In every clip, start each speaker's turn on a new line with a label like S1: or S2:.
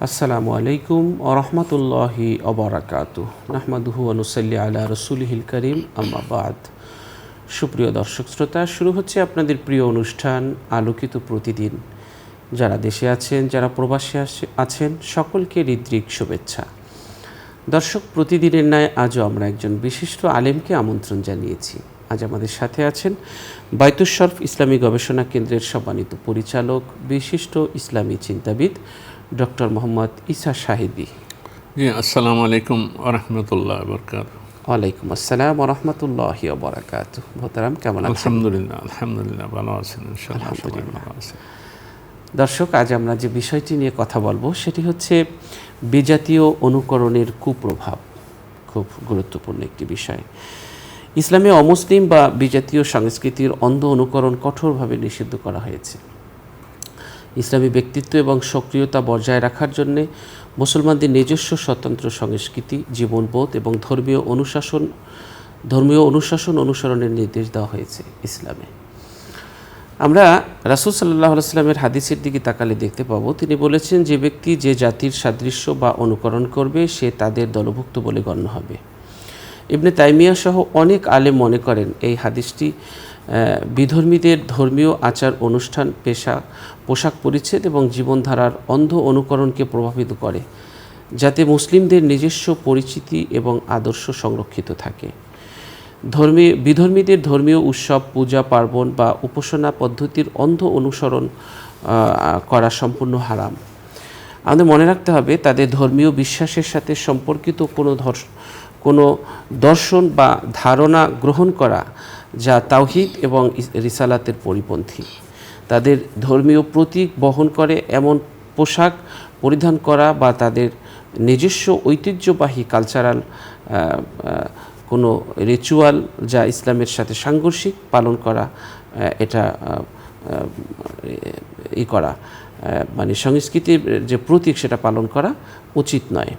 S1: আসসালামু আলাইকুম ওয়া রাহমাতুল্লাহি ওয়া বারাকাতুহু নাহমাদুহু ওয়া নুসাল্লি আলা রাসূলিহিল কারীম আম্মা বাদ। সুপ্রিয় দর্শক শ্রোতা, শুরু হচ্ছে আপনাদের প্রিয় অনুষ্ঠান আলোকিত প্রতিদিন। যারা দেশে আছেন, যারা প্রবাসে আছেন, সকলকে হৃদ্রিক শুভেচ্ছা। দর্শক, প্রতিদিনের ন্যায় আজও আমরা একজন বিশিষ্ট আলেমকে আমন্ত্রণ জানিয়েছি। আজ আমাদের সাথে আছেন বায়তুশ শরফ ইসলামী গবেষণা কেন্দ্রের সম্মানিত পরিচালক, বিশিষ্ট ইসলামী চিন্তাবিদ ডক্টর মোহাম্মদ ঈসা সাহেবী।
S2: জি, আসসালামু আলাইকুম ওয়া রাহমাতুল্লাহি ওয়া বারাকাতুহু।
S1: ওয়ালাইকুম আসসালাম ওয়া রাহমাতুল্লাহি ওয়া বারাকাতুহু। মোহতারাম, কেমন আছেন?
S2: আলহামদুলিল্লাহ ভালো আছেন ইনশাআল্লাহ, সবাই ভালো আছেন।
S1: দর্শক, আজ আমরা যে বিষয়টি নিয়ে কথা বলবো সেটি হচ্ছে বিজাতীয় অনুকরণের কুপ্রভাব। খুব গুরুত্বপূর্ণ একটি বিষয়। ইসলামে অমুসলিম বা বিজাতীয় সংস্কৃতির অন্ধ অনুকরণ কঠোরভাবে নিষিদ্ধ করা হয়েছে। ইসলামী ব্যক্তিত্ব এবং সক্রিয়তা বজায় রাখার জন্যে মুসলমানদের নিজস্ব স্বতন্ত্র সংস্কৃতি, জীবনবোধ এবং ধর্মীয় অনুশাসন অনুসরণের নির্দেশ দেওয়া হয়েছে ইসলামে। আমরা রাসূল সাল্লাল্লাহু আলাইহি ওয়াসাল্লামের হাদিসের দিকে তাকালে দেখতে পাবো, তিনি বলেছেন, যে ব্যক্তি যে জাতির সাদৃশ্য বা অনুকরণ করবে সে তাদের দলভুক্ত বলে গণ্য হবে। ইবনে তাইমিয়া সহ অনেক আলেম মনে করেন এই হাদিসটি বিধর্মীদের ধর্মীয় আচার অনুষ্ঠান, পোশাক পরিচ্ছদ এবং জীবনধারার অন্ধ অনুকরণকে প্রভাবিত করে, যাতে মুসলিমদের নিজস্ব পরিচিতি এবং আদর্শ সংরক্ষিত থাকে। বিধর্মীদের ধর্মীয় উৎসব, পূজা পার্বণ বা উপাসনা পদ্ধতির অন্ধ অনুসরণ করা সম্পূর্ণ হারাম। আমাদের মনে রাখতে হবে, তাদের ধর্মীয় বিশ্বাসের সাথে সম্পর্কিত কোনো দর্শন বা ধারণা গ্রহণ করা যা তাওহীদ এবং রিসালাতের পরিপন্থী। তাদের ধর্মীয় প্রতীক বহন করে এমন পোশাক পরিধান করা বা তাদের নিজস্ব ঐতিহ্যবাহী কালচারাল কোনো রিচুয়াল যা ইসলামের সাথে সাংঘর্ষিক পালন করা, এটা মানে সংস্কৃতির যে প্রতীক সেটা পালন করা উচিত নয়।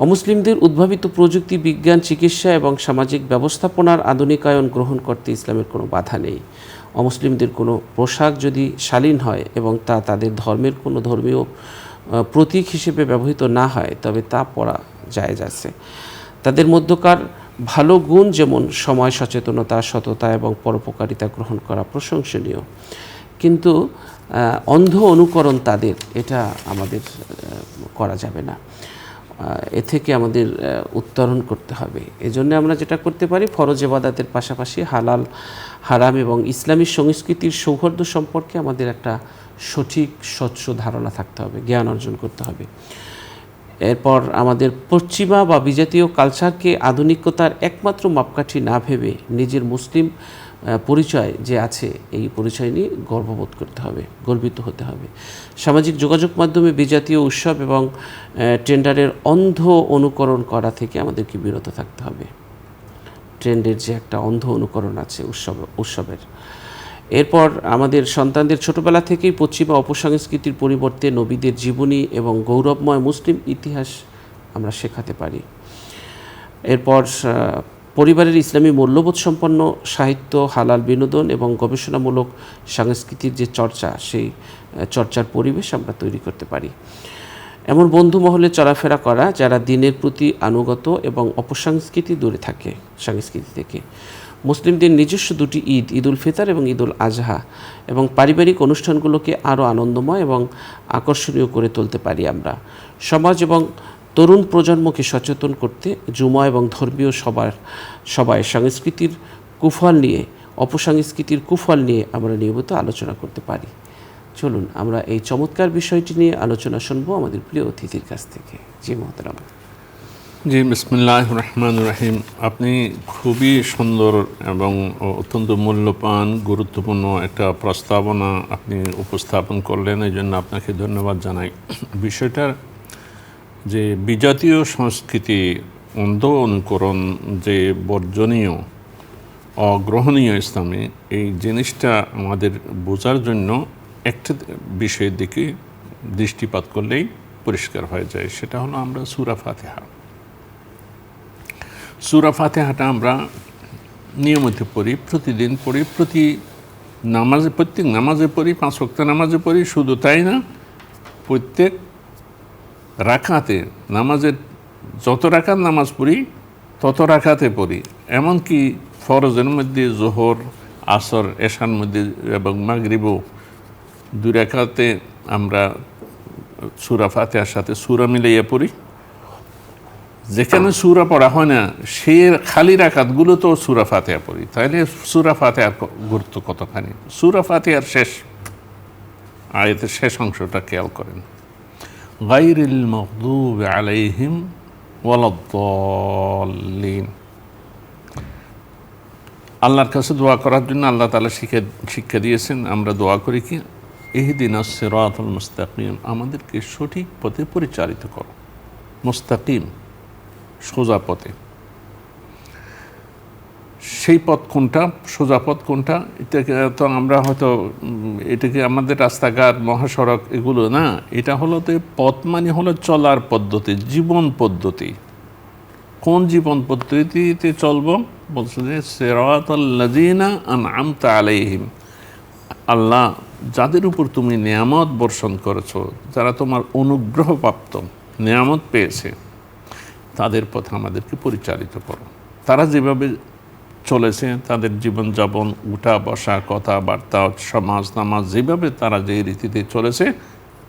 S1: অমুসলিমদের উদ্ভাবিত প্রযুক্তি, বিজ্ঞান, চিকিৎসা এবং সামাজিক ব্যবস্থাপনার আধুনিকায়ন গ্রহণ করতে ইসলামের কোনো বাধা নেই। অমুসলিমদের কোনো পোশাক যদি শালীন হয় এবং তা তাদের ধর্মের কোনো ধর্মীয় প্রতীক হিসেবে ব্যবহৃত না হয়, তবে তা পরা জায়েজ আছে। তাদের মধ্যকার ভালো গুণ যেমন সময় সচেতনতা, সততা এবং পরোপকারিতা গ্রহণ করা প্রশংসনীয়, কিন্তু অন্ধ অনুকরণ তাদের, এটা আমাদের করা যাবে না। এ থেকে আমাদের উত্তরণ করতে হবে। এজন্য আমরা যেটা করতে পারি, ফরজ ইবাদতের পাশাপাশি হালাল, হারাম এবং ইসলামী সংস্কৃতির সৌহার্দ্য সম্পর্কে আমাদের একটা সঠিক স্বচ্ছ ধারণা থাকতে হবে, জ্ঞান অর্জন করতে হবে। এরপর আমাদের পশ্চিমা বা বিজাতীয় কালচারকে আধুনিকতার একমাত্র মাপকাঠি না ভেবে নিজের মুসলিম পরিচয় যে আছে, এই পরিচয় নিয়ে গর্বিত হতে হবে। সামাজিক যোগাযোগ মাধ্যমে বিজাতীয় উৎসব এবং ট্রেন্ডারের অন্ধ অনুকরণ করা থেকে আমাদেরকে বিরত থাকতে হবে। ট্রেন্ডের যে একটা অন্ধ অনুকরণ আছে উৎসবের। এরপর আমাদের সন্তানদের ছোটবেলা থেকেই পশ্চিমা অপসংস্কৃতির পরিবর্তে নবীদের জীবনী এবং গৌরবময় মুসলিম ইতিহাস আমরা শেখাতে পারি। এরপর পরিবারের ইসলামী মূল্যবোধ সম্পন্ন সাহিত্য, হালাল বিনোদন এবং গবেষণামূলক সংস্কৃতির যে চর্চা, সেই চর্চার পরিবেশ আমরা তৈরি করতে পারি। এমন বন্ধু মহলে চলাফেরা করা যারা দিনের প্রতি আনুগত এবং অপসংস্কৃতি দূরে থাকে সংস্কৃতি থেকে। মুসলিমদের নিজস্ব দুটি ঈদ, ঈদ উল ফিতর এবং ঈদ উল আজহা, এবং পারিবারিক অনুষ্ঠানগুলোকে আরও আনন্দময় এবং আকর্ষণীয় করে তুলতে পারি আমরা। সমাজ এবং তরুণ প্রজন্মকে সচেতন করতে জুমা এবং ধর্মীয় সবাই সংস্কৃতির অপসংস্কৃতির কুফল নিয়ে আমরা নিয়মিত আলোচনা করতে পারি। চলুন আমরা এই চমৎকার বিষয়টি নিয়ে আলোচনা শুনবো আমাদের প্রিয় অতিথির কাছ থেকে। জি মোহতারাম।
S2: জি, বিসমিল্লাহির রহমানির রহিম। আপনি খুবই সুন্দর এবং অত্যন্ত মূল্যবান, গুরুত্বপূর্ণ একটা প্রস্তাবনা আপনি উপস্থাপন করলেন, এই জন্য আপনাকে ধন্যবাদ জানাই। বিষয়টা যে বিজাতীয় সংস্কৃতি অন্ধ অনুকরণ যে বর্জনীয়, অগ্রহণীয় ইসলামে, এই জিনিসটা আমাদের বোঝার জন্য একটা বিষয়ের দিকে দৃষ্টিপাত করলেই পরিষ্কার হয়ে যায়। সেটা হলো আমরা সূরা ফাতিহাটা আমরা নিয়মিত পড়ি, প্রতিদিন পড়ি, প্রত্যেক নামাজে পড়ি, 5 ওয়াক্ত নামাজে পড়ি। শুধু তাই না, প্রত্যেক রাকাতে নামাজের যত রাকাত নামাজ পড়ি তত রাকাতে পড়ি, এমনকি ফরজের মধ্যে জোহর, আসর, এশার মধ্যে এবং মাগরিবও 2 রাকাতে আমরা সূরা ফাতিহার সাথে সূরা মিলাইয়া পড়ি। যেখানে সূরা পড়া হয় না সেই খালি রাকাতগুলো তো সূরা ফাতিহা পড়ি। তাইলে সূরা ফাতিহার গুরুত্ব কতখানি। সূরা ফাতিহার শেষ আয়াতের শেষ অংশটা খেয়াল করেন, গায়রিল মাগদুবি আলাইহিম ওয়ালাদ-দাল্লিন। আল্লাহর কাছে দোয়া করার জন্য আল্লাহ তাআলা শিক্ষা দিয়েছেন। আমরা দোয়া করি কি, ইহদিনাস সিরাতাল মুস্তাকিম, আমাদেরকে সঠিক পথে পরিচালিত করো। মুস্তাকিম, সোজা পথে। সেই পথ কোনটা, সোজা পথ কোনটা, এটাকে তো আমরা হয়তো এটাকে আমাদের রাস্তাঘাট, মহাসড়ক এগুলো না, এটা হলো তো পথ মানে হলো চলার পদ্ধতি, জীবন পদ্ধতি। কোন জীবন পদ্ধতিতে চলবো? বলছে যে সিরাতাল্লাযীনা আনআমতা আলাইহিম, আল্লাহ যাদের উপর তুমি নিয়ামত বর্ষণ করেছো, যারা তোমার অনুগ্রহ প্রাপ্ত, নিয়ামত পেয়েছে, তাদের পথে আমাদেরকে পরিচালিত করো। তারা যেভাবে চলেছে, তাদের জীবনযাপন, উঠা বসা, কথাবার্তা, সমাজ নামাজ, যেভাবে তারা যে রীতিতে চলেছে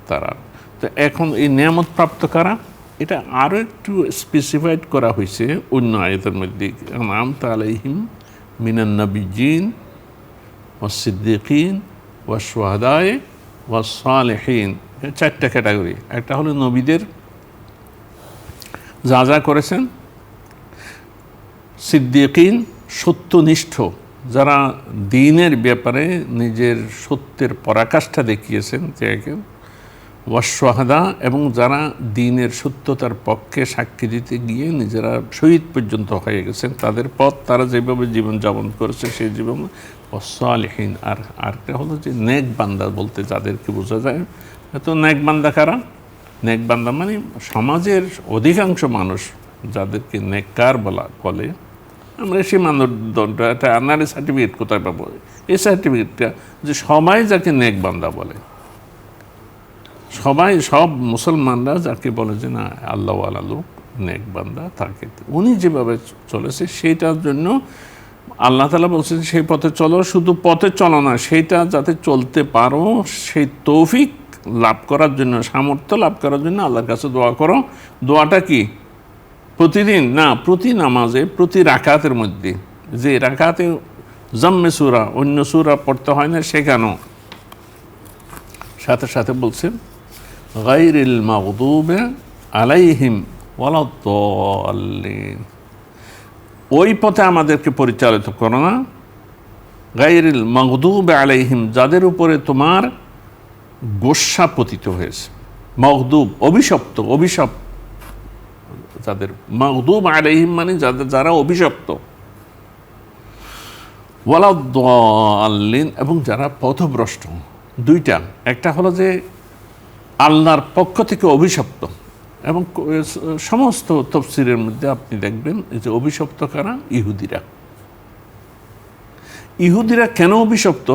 S2: তারা তো এখন এই নিয়ামত প্রাপ্ত কারা, এটা আরও একটু স্পেসিফাইড করা হয়েছে অন্য আয়াতের মধ্যে। আনআমতা আলাইহিম মিনান নাবিয়্যিন ওয়াস সিদ্দিকিন ওয়াস শুহাদায়ে ওয়াস সালিহিন। 4টা ক্যাটাগরি। একটা হলো নবীদের যা যা করেছেন, সিদ্দিকিন সত্যনিষ্ঠ, যারা দ্বীনের ব্যাপারে নিজের সত্যের পরাকাষ্ঠা দেখিয়েছেন, ওয়াস-শুহাদা, এবং যারা দ্বীনের সত্যতার পক্ষে সাক্ষী দিতে গিয়ে নিজেরা শহীদ পর্যন্ত হয়ে গেছেন, তাদের পথ, তারা যেভাবে জীবনযাপন করেছে সেই জীবন। ওয়াস-সালিহিন, আর আরেকটা হলো যে নেক বান্দা বলতে যাদেরকে বোঝা যায়। তো নেক বান্দা কারা? নেক বান্দা মানে সমাজের অধিকাংশ মানুষ যাদেরকে নেককার বলে, আমরা সেই মানদণ্ডটা, একটা আনারে সার্টিফিকেট কোথায় পাবো? এই সার্টিফিকেটটা যে সবাই যাকে নেক বান্দা বলে, সবাই, সব মুসলমানরা যাকে বলে যে না আল্লাহওয়ালা লোক, নেক বান্দা, তাকে উনি যেভাবে চলেছে সেইটার জন্য আল্লাহ তাআলা বলছেন সেই পথে চলো। শুধু পথে চলো না, সেইটা যাতে চলতে পারো সেই তৌফিক লাভ করার জন্য, সামর্থ্য লাভ করার জন্য আল্লাহর কাছে দোয়া করো। দোয়াটা কি? প্রতিদিন না, প্রতি নামাজে, প্রতি রাকাতের মধ্যে, যে রাকাতে জাম্মে সূরা, অন্য সূরা পড়তে হয় না, সেখানেও সাথে সাথে বলছেন গায়রিল মাগদুবি আলাইহিম ওয়ালাদ-দাল্লিন, ওই পথে আমাদেরকে পরিচালিত করো না। গায়রিল মাগদুবি আলাইহিম, যাদের উপরে তোমার গোস্বা পতিত হয়েছে। মাগদুব অভিশপ্ত, অভিশাপ, যাদের মাগদুব আলাইহিম মানে যারা অভিশপ্ত, ওয়ালাদ-দাল্লিন, এবং যারা পথভ্রষ্ট। দুইটা, একটা হলো যে আল্লাহর পক্ষ থেকে অভিশপ্ত, এবং সমস্ত তাফসীরের মধ্যে আপনি দেখবেন যে অভিশপ্ত কারা? ইহুদিরা। ইহুদিরা কেন অভিশপ্ত?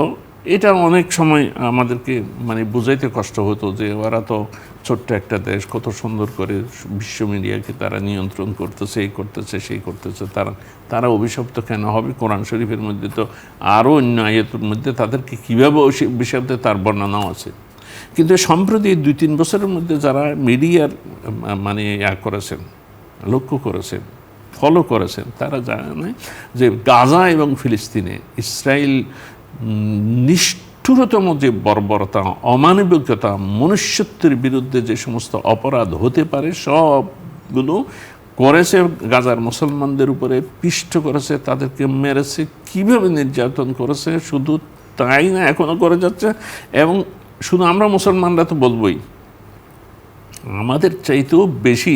S2: এটা অনেক সময় আমাদেরকে মানে বুঝাইতে কষ্ট হতো যে ওরা তো ছোট্ট একটা দেশ, কত সুন্দর করে বিশ্ব মিডিয়াকে তারা নিয়ন্ত্রণ করতেছে, এই করতেছে, সেই করতেছে, তারা অভিশপ্ত কেন হবে? কোরআন শরীফের মধ্যে তো আরও অন্য আয়াতের মধ্যে তাদেরকে কীভাবে অভিশপ্ত তার বর্ণনাও আছে। কিন্তু সম্প্রতি 2-3 বছরের মধ্যে যারা মিডিয়ার মানে করেছেন, লক্ষ্য করেছেন, ফলো করেছেন, তারা জানে যে গাজা এবং ফিলিস্তিনে ইসরায়েল নিষ্ঠুরতম যে বর্বরতা, অমানবিকতা, মনুষ্যত্বের বিরুদ্ধে যে সমস্ত অপরাধ হতে পারে সবগুলো করেছে। গাজার মুসলমানদের উপরে পিষ্ট করেছে, তাদেরকে মেরেছে, কীভাবে নির্যাতন করেছে। শুধু তাই না, এখনও করে যাচ্ছে। এবং শুধু আমরা মুসলমানরা তো বলবই, আমাদের চাইতেও বেশি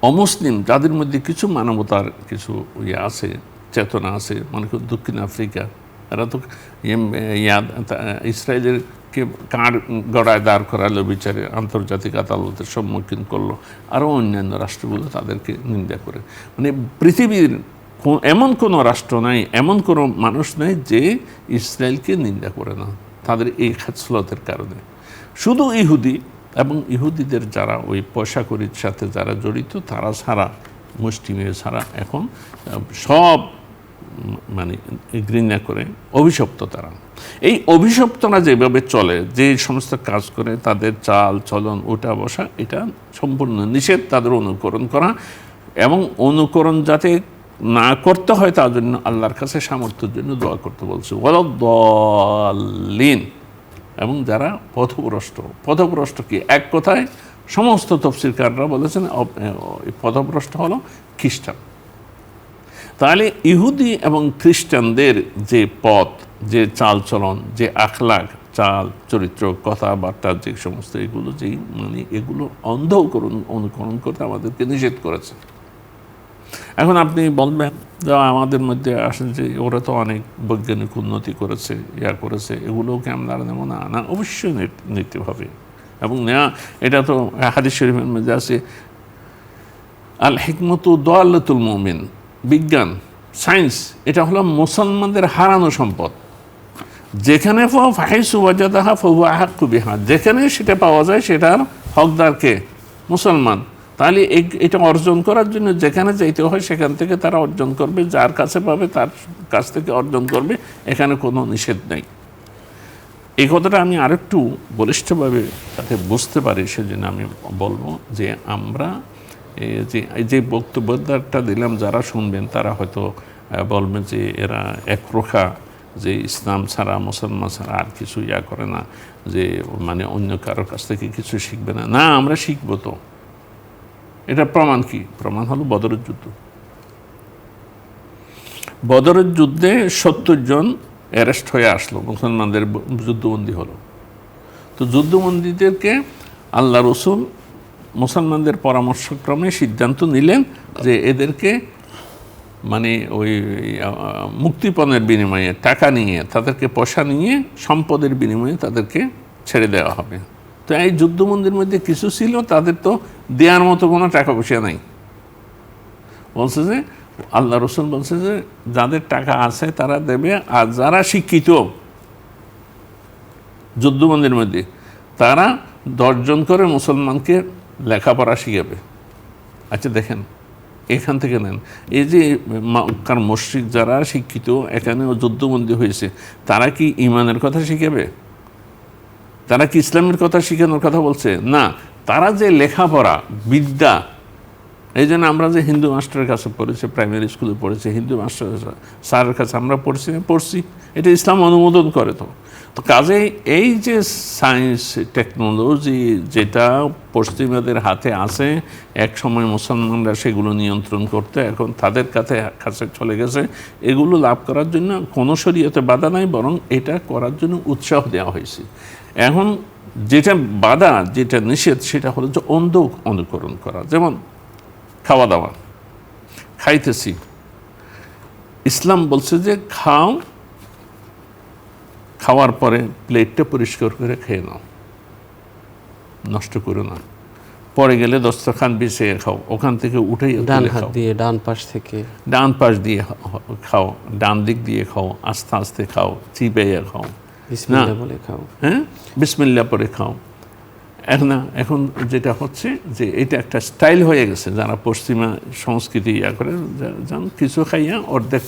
S2: অমুসলিম, যাদের মধ্যে কিছু মানবতার কিছু আছে, চেতনা আছে, মনে করি দক্ষিণ আফ্রিকা, এরা তো ইসরায়েলেরকে কাঁড় গড়ায় দাঁড় করালো, বিচারে আন্তর্জাতিক আদালতের সম্মুখীন করলো। আরও অন্যান্য রাষ্ট্রগুলো তাদেরকে নিন্দা করে। মানে পৃথিবীর এমন কোনো রাষ্ট্র নাই, এমন কোনো মানুষ নাই যে ইসরায়েলকে নিন্দা করে না, তাদের এই খাসলতের কারণে। শুধু ইহুদি এবং ইহুদিদের যারা ওই পয়সাকড়ির সাথে যারা জড়িত তারা ছাড়া, মুষ্টিমেয় ছাড়া এখন সব মানে ঘৃণা করে, অভিশপ্ত তারা। এই অভিশপ্তরা যেভাবে চলে, যে সমস্ত কাজ করে, তাদের চাল চলন ওঠা বসা, এটা সম্পূর্ণ নিষেধ তাদের অনুকরণ করা। এবং অনুকরণ যাতে না করতে হয় তার জন্য আল্লাহর কাছে সামর্থ্যের জন্য দোয়া করতে বলছে, ওয়ালাদ-দাল্লিন। এবং যারা পথভ্রষ্ট, পথভ্রষ্ট কি এক কথায় সমস্ত তাফসীরকাররা বলেছেন পথভ্রষ্ট হলো খ্রিস্টান। তাহলে ইহুদি এবং খ্রিস্টানদের যে পথ, যে চালচলন, যে আখলাক, চাল চরিত্র, কথাবার্তা, যে সমস্ত এগুলো, যেই মানে এগুলো অনুকরণ করতে আমাদেরকে নিষেধ করেছে। এখন আপনি বলবেন যে আমাদের মধ্যে আসেন যে ওরা তো অনেক বৈজ্ঞানিক উন্নতি করেছে, করেছে, এগুলোকে আমরা নেব না? না, অবশ্যই নিতে হবে। এবং নেওয়া, এটা তো হাদিস শরীফের মধ্যে আছে, আল হিকমতু দাল্লাতুল মুমিন, বিজ্ঞান, সায়েন্স, এটা হলো মুসলমানদের হারানো সম্পদ। যেখানে ফাহিসু ওয়াজাদাহা ফাহুয়া আহাক্কু বিহা, যেখানে সেটা পাওয়া যায় সেটার হকদারকে মুসলমান। তাহলে এটা অর্জন করার জন্য যেখানে যাইতে হয় সেখান থেকে তারা অর্জন করবে, যার কাছে পাবে তার কাছ থেকে অর্জন করবে, এখানে কোনো নিষেধ নেই। এই কথাটা আমি আরেকটু বলিষ্ঠভাবে যাতে বুঝতে পারি সেজন্য আমি বলবো যে আমরা যে বক্তব্যটা দিলাম, যারা শুনবেন তারা হয়তো বলবেন যে এরা একরোখা, যে ইসলাম ছাড়া, মুসলমান ছাড়া আর কিছু করে না, যে মানে অন্য কারোর কাছ থেকে কিছু শিখবে না। না, আমরা শিখবো তো। এটা প্রমাণ কি? প্রমাণ হলো বদরের যুদ্ধ। বদরের যুদ্ধে 70 জন অ্যারেস্ট হয়ে আসলো, মুসলমানদের যুদ্ধবন্দী হলো। তো যুদ্ধবন্দীদেরকে আল্লাহ রসুল মুসলমানদের পরামর্শক্রমে সিদ্ধান্ত নিলেন যে এদেরকে মানে ওই মুক্তিপণের বিনিময়ে, টাকা নিয়ে, তাদেরকে পয়সা নিয়ে, সম্পদের বিনিময়ে তাদেরকে ছেড়ে দেওয়া হবে। তো এই যুদ্ধবন্দীর মধ্যে কিছু ছিল তাদের তো দেওয়ার মতো কোনো টাকা পয়সা নাই। বলছে যে আল্লাহ রসুল বলছে যে যাদের টাকা আছে তারা দেবে, আর যারা শিক্ষিত যুদ্ধবন্দীর মধ্যে তারা 10 জন করে মুসলমানকে লেখাপড়া শিখাবে। আচ্ছা দেখেন, এখান থেকে নেন, এই যে মক্কার মুশরিক যারা শিক্ষিত এখানেও যুদ্ধবন্দী হয়েছে, তারা কি ঈমানের কথা শিখাবে? তারা কি ইসলামের কথা শিখানোর কথা বলছে? না, তারা যে লেখাপড়া, বিদ্যা, এই জন্য আমরা যে হিন্দু মাস্টারের কাছে পড়েছি, প্রাইমারি স্কুলে পড়েছি, হিন্দু মাস্টার স্যারের কাছে আমরা পড়ছি, এটা ইসলাম অনুমোদন করে। তো কাজেই এই যে সায়েন্স টেকনোলজি যেটা পশ্চিমাদের হাতে আছে, এক সময় মুসলমানরা সেগুলো নিয়ন্ত্রণ করতে, এখন তাদের কাছে চলে গেছে। এগুলো লাভ করার জন্য কোনো শরীয়তে বাধা নাই, বরং এটা করার জন্য উৎসাহ দেওয়া হয়েছে। এখন যেটা বাধা, যেটা নিষেধ, সেটা হলো যে অন্ধ অনুকরণ করা। যেমন খাওয়া দাওয়া, খাইতেছি, ইসলাম বলছে যে খাওয়ার পরে প্লেটটা পরিষ্কার করে খেয়ে নাও, নষ্ট করো না। পরে গেলে দস্তরখান বিছিয়ে খাও, ওখান থেকে উঠেই
S1: ডান হাত দিয়ে, ডান পাশ থেকে, ডান
S2: পাশ দিয়ে খাও, ডান দিক দিয়ে খাও, আস্তে আস্তে খাও, চিবাইয়া খাও,
S1: বিসমিল্লাহ বলে খাও,
S2: হ্যাঁ, বিসমিল্লাহ পরে খাও। এখন যেটা হচ্ছে যে এটা একটা স্টাইল হয়ে গেছে, যারা পশ্চিমা সংস্কৃতি করে, যান কিছু খাইয়া অর্ধেক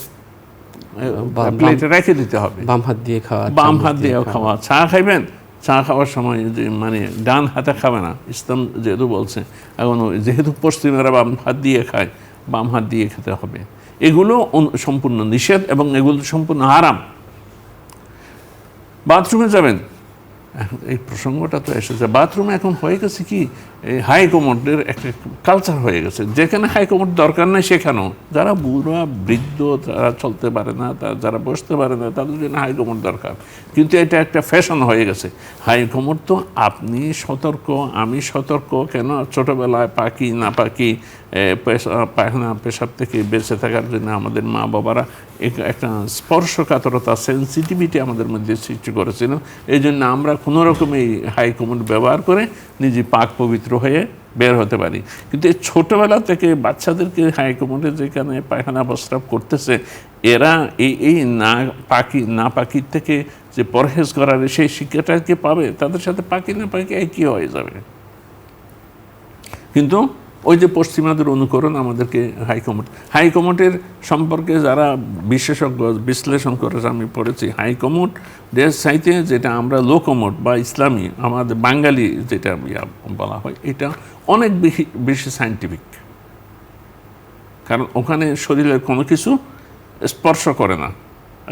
S2: প্লেটে রেখে দিতে হবে,
S1: বাম হাত দিয়ে খাওয়া,
S2: বাম হাত দিয়ে খাওয়া। চা খাইবেন, চা খাওয়ার সময় মানে ডান হাতে খাবে না, ইসলাম যেহেতু বলছে। এখন যেহেতু পশ্চিমারা বাম হাত দিয়ে খায়, বাম হাত দিয়ে খেতে হবে। এগুলো সম্পূর্ণ নিষেধ এবং এগুলো সম্পূর্ণ হারাম। বাথরুমে যাবেন, এই প্রসঙ্গটা তো এসেছে, বাথরুমে এখন হয়ে গেছে কি, হাই কমোডের একটা কালচার হয়ে গেছে, যেখানে হাই কমোড দরকার নেই সেখানেও, যারা বুড়া বৃদ্ধ, তারা চলতে পারে না, যারা বসতে পারে না, তাদের জন্য হাই কমোড দরকার। কিন্তু এটা একটা ফ্যাশন হয়ে গেছে। হাই কমোড তো আপনি সতর্ক, আমি সতর্ক, কেন ছোটোবেলায় পাকি না পাকি, পায়খানা পেশাব থেকে বেঁচে থাকার জন্য আমাদের মা বাবারা একটা স্পর্শকাতরতা, সেন্সিটিভিটি আমাদের মধ্যে সৃষ্টি করেছিল। এই জন্য আমরা কোনো রকম এই হাই কমোড ব্যবহার করে নিজে পাক পবিত্র হয়ে বের হতে পারি। কিন্তু এই ছোটোবেলা থেকে বাচ্চাদেরকে হাই কমোডে যেখানে পায়খানা প্রস্রাব করতেছে, এরা এই না পাকির থেকে যে পরহেজ করার সেই শিক্ষাটাকে পাবে, তাদের সাথে পাকি না পাকি একই হয়ে যাবে। কিন্তু ওই যে পশ্চিমাদের অনুকরণ আমাদেরকে হাইকমোটের সম্পর্কে যারা বিশেষজ্ঞ বিশ্লেষণ করেছে, আমি পড়েছি হাইকমোট দেশ চাইতে যেটা আমরা লোকমোট বা ইসলামী আমাদের বাঙালি যেটা বলা হয়, এটা অনেক বেশি সায়েন্টিফিক। কারণ ওখানে শরীরের কোনো কিছু স্পর্শ করে না।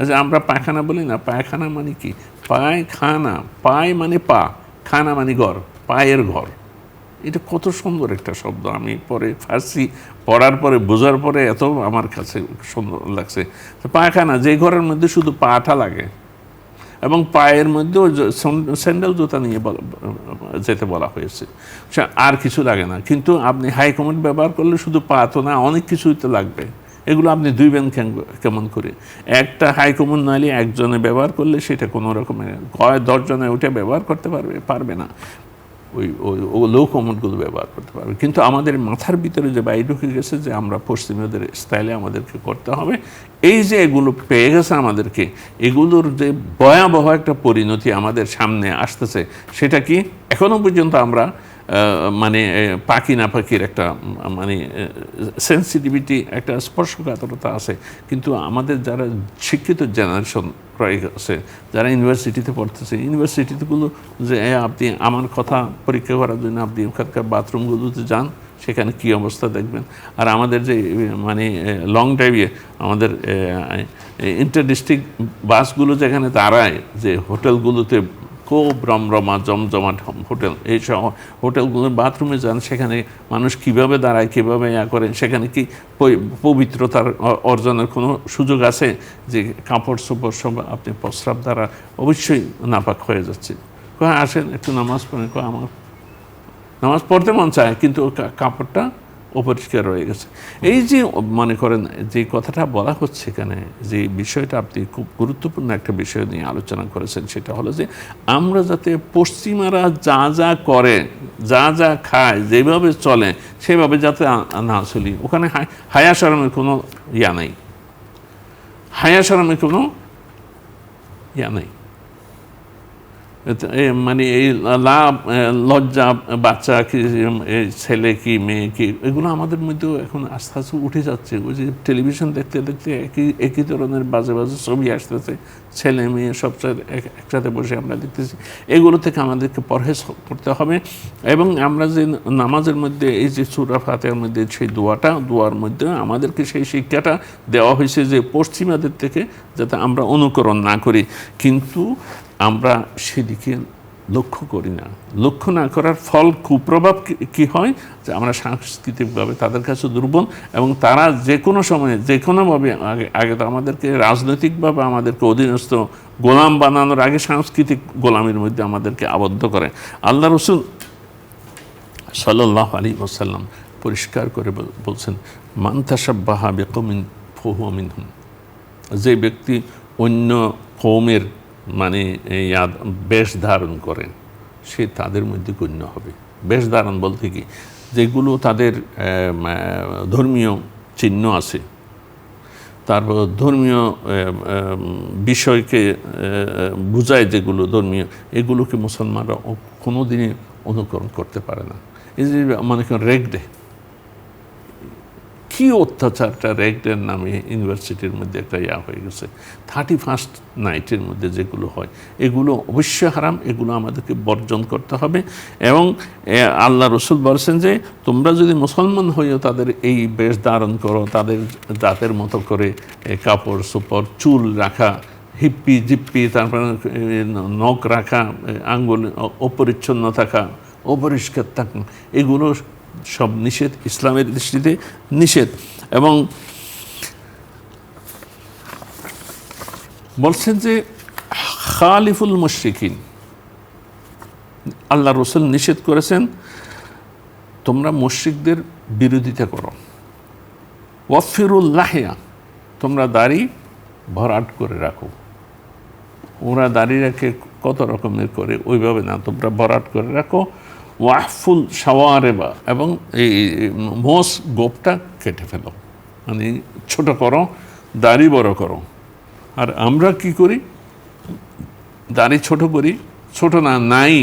S2: যে আমরা পায়খানা বলি না, পায়খানা মানে কি? পায়খানা, পায় মানে পা, খানা মানে ঘর, পায়ের ঘর। এটা কত সুন্দর একটা শব্দ। আমি পরে ফার্সি পড়ার পরে বোঝার পরে এত আমার কাছে সুন্দর লাগছে। পায়খানা, যে ঘরের মধ্যে শুধু পাটা লাগে এবং পায়ের মধ্যেও স্যান্ডেল জুতা নিয়ে যেতে বলা হয়েছে, আর কিছু লাগে না। কিন্তু আপনি হাইকমোট ব্যবহার করলে শুধু পা তো না, অনেক কিছুই তো লাগবে। এগুলো আপনি দুইবেন কেমন করে? একটা হাইকমোট নাইলে একজনে ব্যবহার করলে সেটা কোনো রকমের 10 জনে ওইটা ব্যবহার করতে পারবে না, ওই লো কমোডগুলো ব্যবহার করতে পারবে। কিন্তু আমাদের মাথার ভিতরে যে বাইরে ঢুকে গেছে যে আমরা পশ্চিমীদের স্টাইলে আমাদেরকে করতে হবে, এই যে এগুলো পেয়ে গেছে আমাদেরকে, এগুলোর যে ভয়াবহ একটা পরিণতি আমাদের সামনে আসতেছে, সেটা কি এখনো পর্যন্ত আমরা মানে পাখি না পাখির একটা মানে সেন্সিটিভিটি, একটা স্পর্শকাতরতা আছে। কিন্তু আমাদের যারা শিক্ষিত জেনারেশন রয়ে গেছে, যারা ইউনিভার্সিটিতে পড়তেছে, ইউনিভার্সিটিগুলো যে আপনি আমার কথা পরীক্ষা করার জন্য আপনি ওখানকার বাথরুমগুলোতে যান, সেখানে কী অবস্থা দেখবেন। আর আমাদের যে মানে লং ড্রাইভে আমাদের ইন্টার ডিস্ট্রিক্ট বাসগুলো যেখানে দাঁড়ায়, যে হোটেলগুলোতে খুব রমরমা জমজমাট হোটেল, এই হোটেলগুলোর বাথরুমে যান, সেখানে মানুষ কিভাবে দাঁড়ায়, কীভাবে করে, সেখানে কি পবিত্রতার অর্জনের কোনো সুযোগ আছে? যে কাপড় চোপড় সব আপনি প্রস্রাব দ্বারা অবশ্যই নাপাক হয়ে যাচ্ছে। আসেন একটু নামাজ পড়েন, আমার নামাজ পড়তে মন চায় কিন্তু কাপড়টা অপরিষ্কার রয়ে গেছে। এই যে মনে করেন যে কথাটা বলা হচ্ছে এখানে, যে বিষয়টা আপনি খুব গুরুত্বপূর্ণ একটা বিষয় নিয়ে আলোচনা করেছেন, সেটা হলো যে আমরা যাতে পশ্চিমারা যা যা করে, যা যা খায়, যেভাবে চলে, সেভাবে যাতে না চলি। ওখানে হায়া শরমের কোনো ইয়া নেই, হায়া শরমের কোনো ইয়া নেই। মানে এই লজ্জা, বাচ্চা কি, ছেলে কি, মেয়ে কি, এগুলো আমাদের মধ্যেও এখন আস্তে আস্তে উঠে যাচ্ছে। ওই যে টেলিভিশন দেখতে দেখতে একই ধরনের বাজে বাজে ছবি আসতেছে, ছেলে মেয়ে সব একসাথে বসে আমরা দেখতেছি। এগুলো থেকে আমাদেরকে পরহেজ করতে হবে। এবং আমরা যে নামাজের মধ্যে এই যে সূরা ফাতিহার মধ্যে সেই দোয়ার মধ্যে আমাদেরকে সেই শিক্ষাটা দেওয়া হয়েছে যে পশ্চিমাদের থেকে যাতে আমরা অনুকরণ না করি। কিন্তু আমরা সেদিকে লক্ষ্য করি না। লক্ষ্য না করার ফল কুপ্রভাব কি হয়, যে আমরা সাংস্কৃতিকভাবে তাদের কাছে দুর্বল, এবং তারা যে কোনো সময়ে যে কোনোভাবে আগে তো আমাদেরকে রাজনৈতিকভাবে আমাদেরকে অধীনস্থ গোলাম বানানোর আগে সাংস্কৃতিক গোলামির মধ্যে আমাদেরকে আবদ্ধ করে। আল্লাহ রসুল সাল্লাল্লাহু আলাইহি ওয়াসাল্লাম পরিষ্কার করে বলছেন, মান তাশাব্বাহা বিকওমিন ফাহুয়া মিনহুম। যে ব্যক্তি অন্য কওমের মানে বেশ ধারণ করে, সে তাদের মধ্যে গণ্য হবে। বেশ ধারণ বলতে কি, যেগুলো তাদের ধর্মীয় চিহ্ন আছে, তারপর ধর্মীয় বিষয়কে বুঝায় যেগুলো ধর্মীয়, এগুলোকে মুসলমানরা কোনো দিনই অনুকরণ করতে পারে না। এই যে মনে করেন রেগ ডে, কী অত্যাচারটা রেগ ডের নামে ইউনিভার্সিটির মধ্যে একটা হয়ে গেছে। 31st নাইটের মধ্যে যেগুলো হয়, এগুলো অবশ্যই হারাম, এগুলো আমাদেরকে বর্জন করতে হবে। এবং আল্লাহ রসুল বলছেন যে তোমরা যদি মুসলমান হয়েও তাদের এই বেশ ধারণ করো, তাদের জাতের মতো করে কাপড় চোপড়, চুল রাখা, হিপ্পি জিপ্পি, তারপরে নখ রাখা, আঙ্গুল অপরিচ্ছন্ন থাকা, অপরিষ্কার থাকা, এগুলো সব নিষেধ, ইসলামের দৃষ্টিতে নিষেধ। এবং বলছেন যে খালিফুল মুশরিকিন, আল্লাহ রসুল নিষেধ করেছেন তোমরা মুশরিকদের বিরোধিতা করো। ওয়াফিরুল লাহিয়া, তোমরা দাড়ি ভরাট করে রাখো। ওরা দাড়ি রাখে কত রকমের করে, ওইভাবে না, তোমরা ভরাট করে রাখো। ওয়াহফুল শাওয়ারেবা, এবং এই মোষ গোপটা কেটে ফেলো, মানে ছোট করো, দাড়ি বড় করো। আর আমরা কি করি, দাড়ি ছোট করি, ছোট না নাই,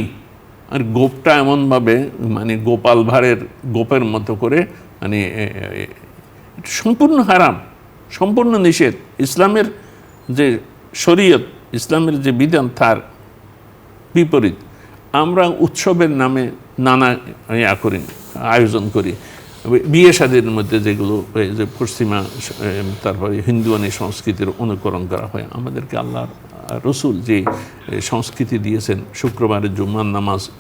S2: আর গোপটা এমনভাবে মানে গোপাল ভাঁড়ের গোপের মতো করে মানে এটা সম্পূর্ণ হারাম, সম্পূর্ণ নিষেধ। ইসলামের যে শরীয়ত, ইসলামের যে বিধান তার বিপরীত। আমরা উৎসবের নামে নানা করি, আয়োজন করি। বিয়ে শাদীর মধ্যে যেগুলো যে পশ্চিমা তারপরে হিন্দুয়ানি সংস্কৃতির অনুকরণ করা হয়, আমাদেরকে আল্লাহর রসুল যে সংস্কৃতি দিয়েছেন, শুক্রবারে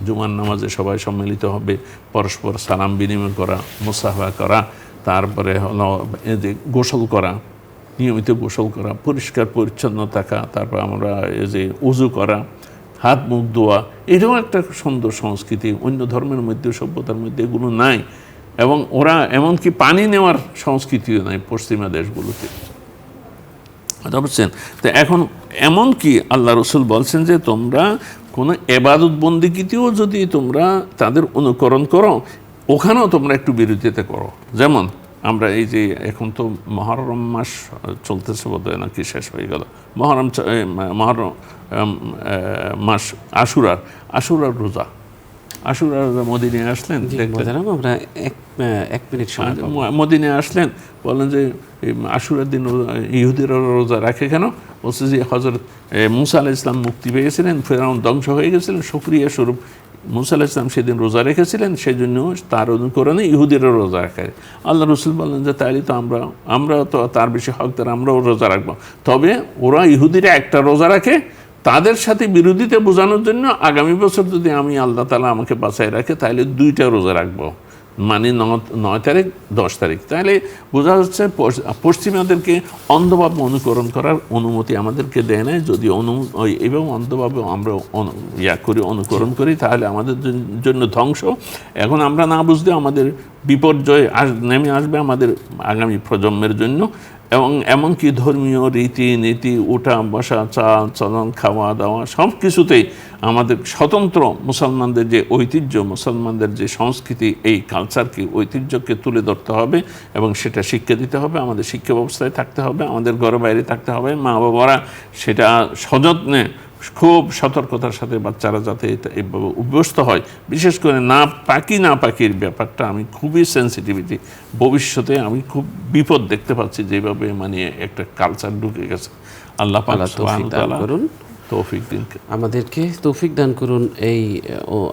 S2: জুমার নামাজে সবাই সম্মিলিত হবে, পরস্পর সালাম বিনিময় করা, মুসাফা করা, তারপরে হলো যে গোসল করা, নিয়মিত গোসল করা, পরিষ্কার পরিচ্ছন্ন থাকা, তারপর আমরা এই যে উজু করা, হাত মুখ ধোয়া, এটাও একটা সুন্দর সংস্কৃতি। অন্য ধর্মের মধ্যে, সভ্যতার মধ্যে এগুলো নাই। এবং ওরা এমনকি পানি নেওয়ার সংস্কৃতিও নাই পশ্চিমা দেশগুলোতে, বুঝছেন? তো এখন এমনকি আল্লাহ রসুল বলছেন যে তোমরা কোনো এবাদত বন্দিগিতেও যদি তোমরা তাদের অনুকরণ করো, ওখানেও তোমরা একটু বিরোধিতা করো। যেমন আমরা এই যে এখন তো মহরম মাস চলতেছে, বোধহয় নাকি শেষ হয়ে গেল, মহরম মাস আশুরার রোজা। আশুরার মদিনায় আসলেন,
S1: আমরা এক মিনিট
S2: মদিনায় আসলেন, বললেন যে আশুরার দিন ইহুদিরা রোজা রাখে কেন? বলছে যে হযরত মুসা আলাইহিস সালাম মুক্তি পেয়েছিলেন, ফেরাউন ধ্বংস হয়ে গেছিলেন, শুকরিয়া স্বরূপ মুসা আলাইহিস সালাম সেদিন রোজা রেখেছিলেন, সেই জন্য তার অনুকরণে ইহুদিরা রোজা রাখে। আল্লাহ রসুল বললেন যে তাইলে তো আমরা তো তার বেশি হকদার, আমরাও রোজা রাখবো। তবে ওরা ইহুদিরা একটা রোজা রাখে, তাদের সাথে বিরোধিতা বোঝানোর জন্য আগামী বছর যদি আমি আল্লাহ তাআলা আমাকে বাঁচায় রাখে, তাহলে 2টা রোজা রাখবো, মানে 9 তারিখ 10 তারিখ। তাহলে বোঝা যাচ্ছে পশ্চিমাদেরকে অন্ধভাবে অনুকরণ করার অনুমতি আমাদেরকে দেয় না। যদি এবং অন্ধভাবে আমরা অনুকরণ করি, তাহলে আমাদের জন্য ধ্বংস। এখন আমরা না বুঝলে আমাদের বিপর্যয় নেমে আসবে আমাদের আগামী প্রজন্মের জন্য। এবং এমনকি ধর্মীয় রীতিনীতি, ওঠা বসা, চাল চলন, খাওয়া দাওয়া, সব কিছুতেই আমাদের স্বতন্ত্র মুসলমানদের যে ঐতিহ্য, মুসলমানদের যে সংস্কৃতি, এই কালচারকে, ঐতিহ্যকে তুলে ধরতে হবে এবং সেটা শিক্ষা দিতে হবে। আমাদের শিক্ষা ব্যবস্থায় থাকতে হবে, আমাদের ঘরে বাইরে থাকতে হবে। মা বাবারা সেটা সযত্নে, খুব সতর্কতার সাথে বাচ্চারা যাতে এইভাবে অভ্যস্ত হয়। বিশেষ করে না পাকির ব্যাপারটা আমি খুবই সেন্সিটিভিটি। ভবিষ্যতে আমি খুব বিপদ দেখতে পাচ্ছি, যেভাবে মানে একটা কালচার ঢুকে গেছে। আল্লাহ পাক সুবহানাহু ওয়া তাআলা তৌফিক দিন, আমাদেরকে
S1: তৌফিক দান করুন।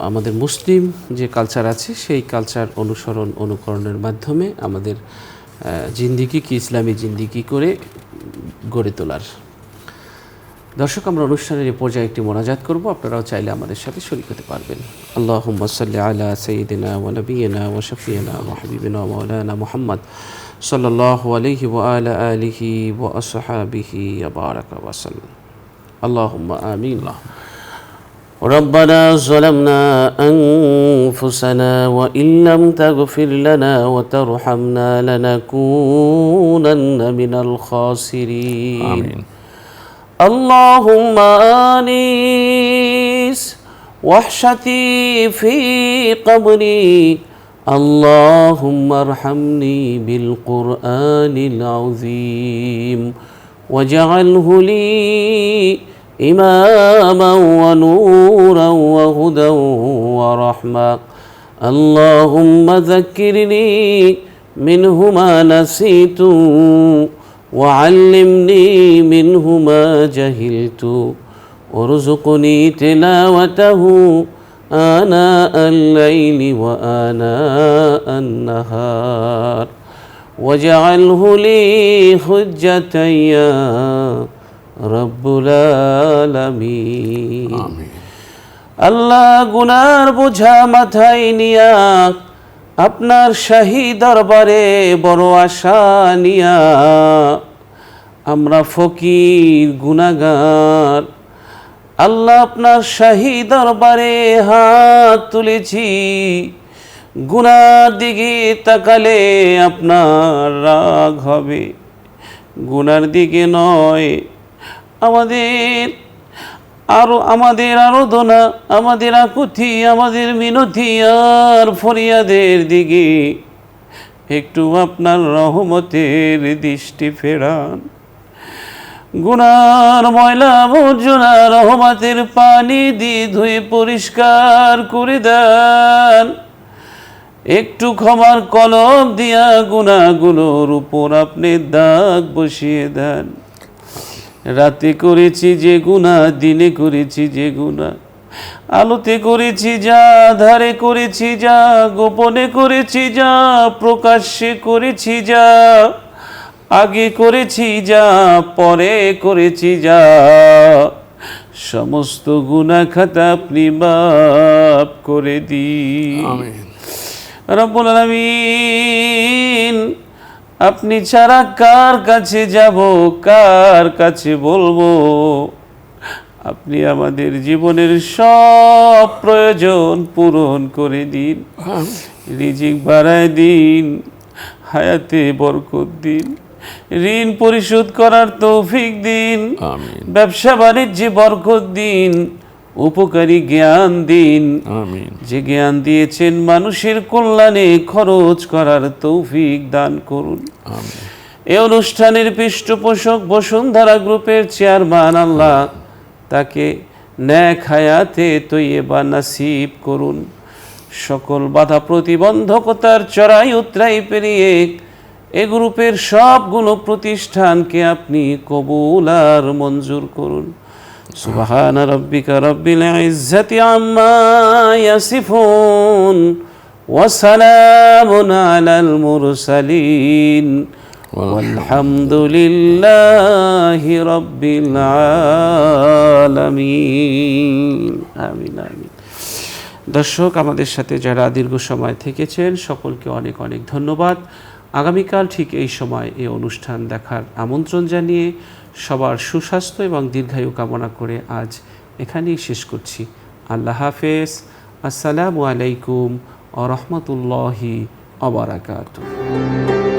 S1: আমাদের মুসলিম যে কালচার আছে, সেই কালচার অনুকরণের মাধ্যমে আমাদের জিন্দিগিকে ইসলামী জিন্দিগি করে গড়ে তোলার। দর্শক, আমরা অনুষ্ঠানের এই পর্যায়ে একটি মোনাজাত করব, আপনারাও চাইলে আমাদের সাথে শরীক হতে পারবেন। আল্লাহুম্মা সাল্লি আলা সাইয়্যিদিনা ওয়া নাবিয়িনা ওয়া শাফিয়িনা ওয়া হাবিবিনা ওয়া মাওলানা মুহাম্মদ সাল্লাল্লাহু আলাইহি ওয়া আলা আলিহি ওয়া আসহাবিহি ওয়া বারাকা ওয়া সাল্লাম। আল্লাহুম্মা আমিন। ربنا ظلمنا أنفسنا وإن لم تغفر لنا وترحمنا لنكونن من الخاسرين.
S2: آمين.
S1: اللهم آنس وحشتي في قبري، اللهم ارحمني بالقرآن العظيم واجعله لي إماما ونورا وهدى ورحمة. اللهم ذكرني منه ما نسيت وعلمني منه ما جهلت وارزقني تلاوته آناء الليل وآناء النهار واجعله لي حجة يا رب العالمين.
S2: آمين.
S1: আল্লাহ, গুনার বোঝা মাথায় নিয়া আপনার শাহী দরবারে বড় আশা নিয়া আমরা ফকির গুনাহগার, আল্লাহ আপনার শাহী দরবারে হাত তুলেছি। গুনার দিকে তাকালে আপনার রাগ হবে, গুনার দিকে নয়। আমাদের আরাধনা, আমাদের আকুতি, আমাদের মিনতি আর ফরিয়াদের দিকে একটু আপনার রহমতের দৃষ্টি ফেরান। গুনার ময়লা আবর্জনা রহমতের পানি দিয়ে ধুয়ে পরিষ্কার করে দেন। একটু ক্ষমার কলম দিয়া গুনাহগুলোর উপর আপনি দাগ বসিয়ে দেন। রাতে করেছি যে গুনাহ, দিনে করেছি যে গুনাহ, আলোতে করেছি যা, আধারে করেছি যা, গোপনে করেছি যা, প্রকাশ্যে করেছি যা, আগে করেছি যা, পরে করেছি যা, সমস্ত গুনাহ খাতা আপনি মাফ করে দিন।
S2: আমিন।
S1: রব্বুল আলামিন, আপনি ছাড়া কার কাছে যাব, কার কাছে বলবো? আপনি আমাদের জীবনের সব প্রয়োজন পূরণ করে দিন, রিজিক বাড়ায় দিন, হায়াতে বরকত দিন, ঋণ পরিশোধ করার তৌফিক দিন,
S2: আমিন।
S1: ব্যবসা বাণিজ্যে বরকত দিন, উপকারী জ্ঞান দিন।
S2: আমিন।
S1: যে জ্ঞান দিয়েছেন মানুষের কল্যাণে খরচ করার তৌফিক দান করুন।
S2: আমিন।
S1: এই অনুষ্ঠানের পৃষ্ঠপোষক বসুন্ধরা গ্রুপের চেয়ারম্যান, আল্লাহ তাকে নেক হায়াতে তৈয়বা নসিব করুন। সকল বাধা প্রতিবন্ধকতার চড়াই উতরাই পেরিয়ে এই গ্রুপের সবগুলো প্রতিষ্ঠানকে আপনি কবুল আর মঞ্জুর করুন। সুবহান রাব্বিকা রাব্বিল ইজ্জাতি আম্মা ইয়াসিফুন ওয়া সালামুন আলাল মুরসালিন walhamdulillahi rabbil alamin। আমিন আমিন। দর্শক, আমাদের সাথে যারা দীর্ঘ সময় থেকেছেন সকলকে অনেক অনেক ধন্যবাদ। আগামীকাল ঠিক এই সময় এই অনুষ্ঠান দেখার আমন্ত্রণ জানিয়ে সবার সুস্বাস্থ্য এবং দীর্ঘায়ু কামনা করে আজ এখানেই শেষ করছি। আল্লাহ হাফেজ। আসসালামু আলাইকুম ওয়া রাহমাতুল্লাহি ওয়া বারাকাতুহু।